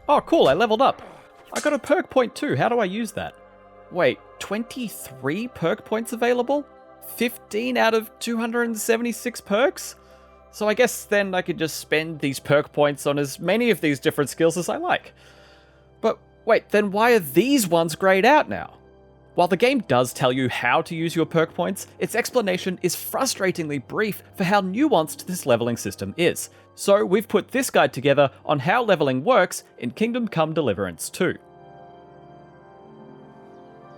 Oh, cool, I leveled up. I got a perk point too. How do I use that? Wait, 23 perk points available? 15 out of 276 perks? So I guess then I could just spend these perk points on as many of these different skills as I like. But wait, then why are these ones grayed out now? While the game does tell you how to use your perk points, its explanation is frustratingly brief for how nuanced this leveling system is. So we've put this guide together on how leveling works in Kingdom Come Deliverance II.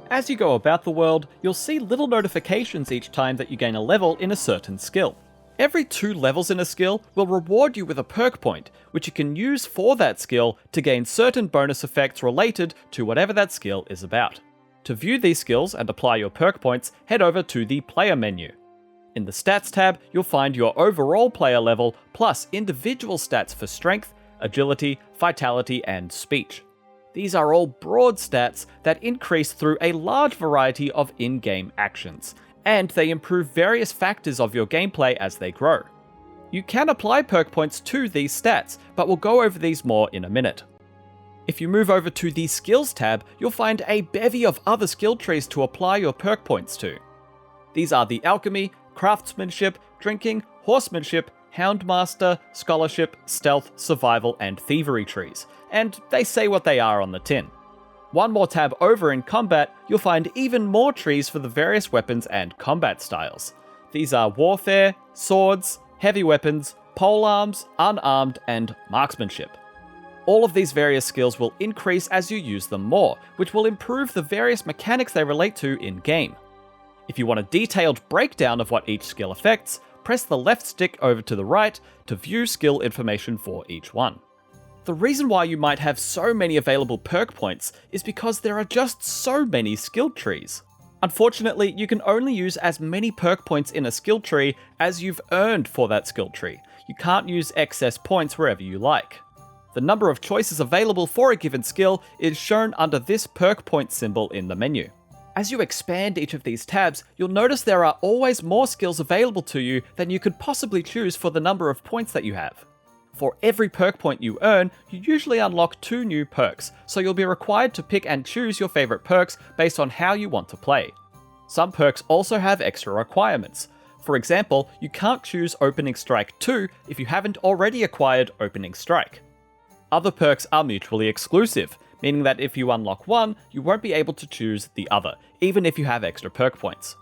As you go about the world, you'll see little notifications each time that you gain a level in a certain skill. Every 2 levels in a skill will reward you with a perk point, which you can use for that skill to gain certain bonus effects related to whatever that skill is about. To view these skills and apply your perk points, head over to the Player menu. In the Stats tab, you'll find your overall player level plus individual stats for Strength, Agility, Vitality, and Speech. These are all broad stats that increase through a large variety of in-game actions, and they improve various factors of your gameplay as they grow. You can apply perk points to these stats, but we'll go over these more in a minute. If you move over to the Skills tab, you'll find a bevy of other skill trees to apply your perk points to. These are the Alchemy, Craftsmanship, Drinking, Horsemanship, Houndmaster, Scholarship, Stealth, Survival, and Thievery trees, and they say what they are on the tin. One more tab over in Combat, you'll find even more trees for the various weapons and combat styles. These are Warfare, Swords, Heavy Weapons, Polearms, Unarmed, and Marksmanship. All of these various skills will increase as you use them more, which will improve the various mechanics they relate to in-game. If you want a detailed breakdown of what each skill affects, press the left stick over to the right to view skill information for each one. The reason why you might have so many available perk points is because there are just so many skill trees. Unfortunately, you can only use as many perk points in a skill tree as you've earned for that skill tree. You can't use excess points wherever you like. The number of choices available for a given skill is shown under this perk point symbol in the menu. As you expand each of these tabs, you'll notice there are always more skills available to you than you could possibly choose for the number of points that you have. For every perk point you earn, you usually unlock 2 new perks, so you'll be required to pick and choose your favorite perks based on how you want to play. Some perks also have extra requirements. For example, you can't choose Opening Strike 2 if you haven't already acquired Opening Strike. Other perks are mutually exclusive, meaning that if you unlock one, you won't be able to choose the other, even if you have extra perk points.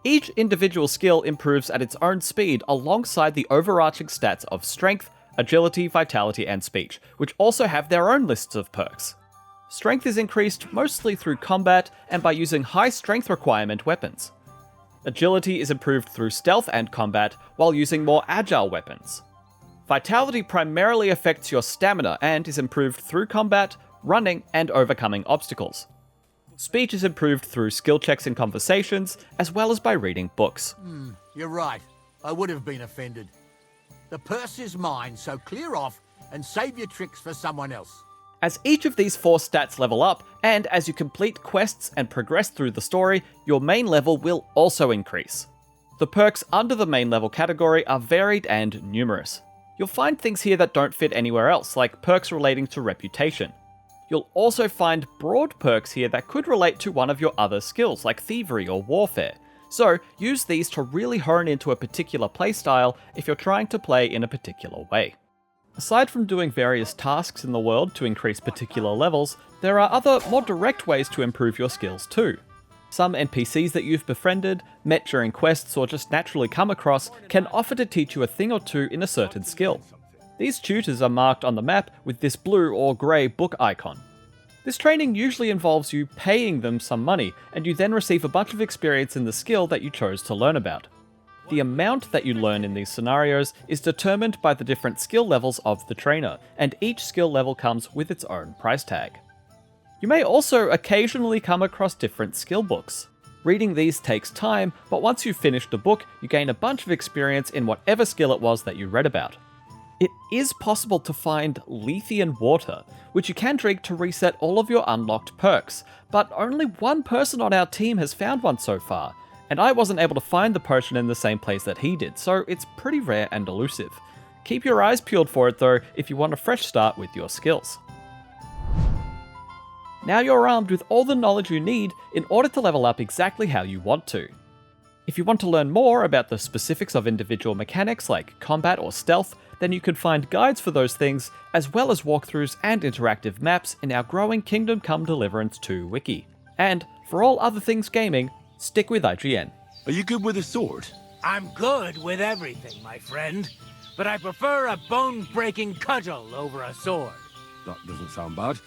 Each individual skill improves at its own speed alongside the overarching stats of Strength, Agility, Vitality, and Speech, which also have their own lists of perks. Strength is increased mostly through combat and by using high strength requirement weapons. Agility is improved through stealth and combat while using more agile weapons. Vitality primarily affects your stamina and is improved through combat, running, and overcoming obstacles. Speech is improved through skill checks and conversations, as well as by reading books. You're right. I would have been offended. The purse is mine, so clear off and save your tricks for someone else. As each of these 4 stats level up, and as you complete quests and progress through the story, your main level will also increase. The perks under the main level category are varied and numerous. You'll find things here that don't fit anywhere else, like perks relating to reputation. You'll also find broad perks here that could relate to one of your other skills, like thievery or warfare. So use these to really hone into a particular playstyle if you're trying to play in a particular way. Aside from doing various tasks in the world to increase particular levels, there are other, more direct ways to improve your skills too. Some NPCs that you've befriended, met during quests, or just naturally come across can offer to teach you a thing or two in a certain skill. These tutors are marked on the map with this blue or grey book icon. This training usually involves you paying them some money, and you then receive a bunch of experience in the skill that you chose to learn about. The amount that you learn in these scenarios is determined by the different skill levels of the trainer, and each skill level comes with its own price tag. You may also occasionally come across different skill books. Reading these takes time, but once you've finished a book, you gain a bunch of experience in whatever skill it was that you read about. It is possible to find Lethean water, which you can drink to reset all of your unlocked perks, but only one person on our team has found one so far, and I wasn't able to find the potion in the same place that he did, so it's pretty rare and elusive. Keep your eyes peeled for it though if you want a fresh start with your skills. Now you're armed with all the knowledge you need in order to level up exactly how you want to. If you want to learn more about the specifics of individual mechanics like combat or stealth, then you can find guides for those things, as well as walkthroughs and interactive maps in our growing Kingdom Come Deliverance II wiki. And for all other things gaming, stick with IGN. Are you good with a sword? I'm good with everything, my friend. But I prefer a bone-breaking cudgel over a sword. That doesn't sound bad.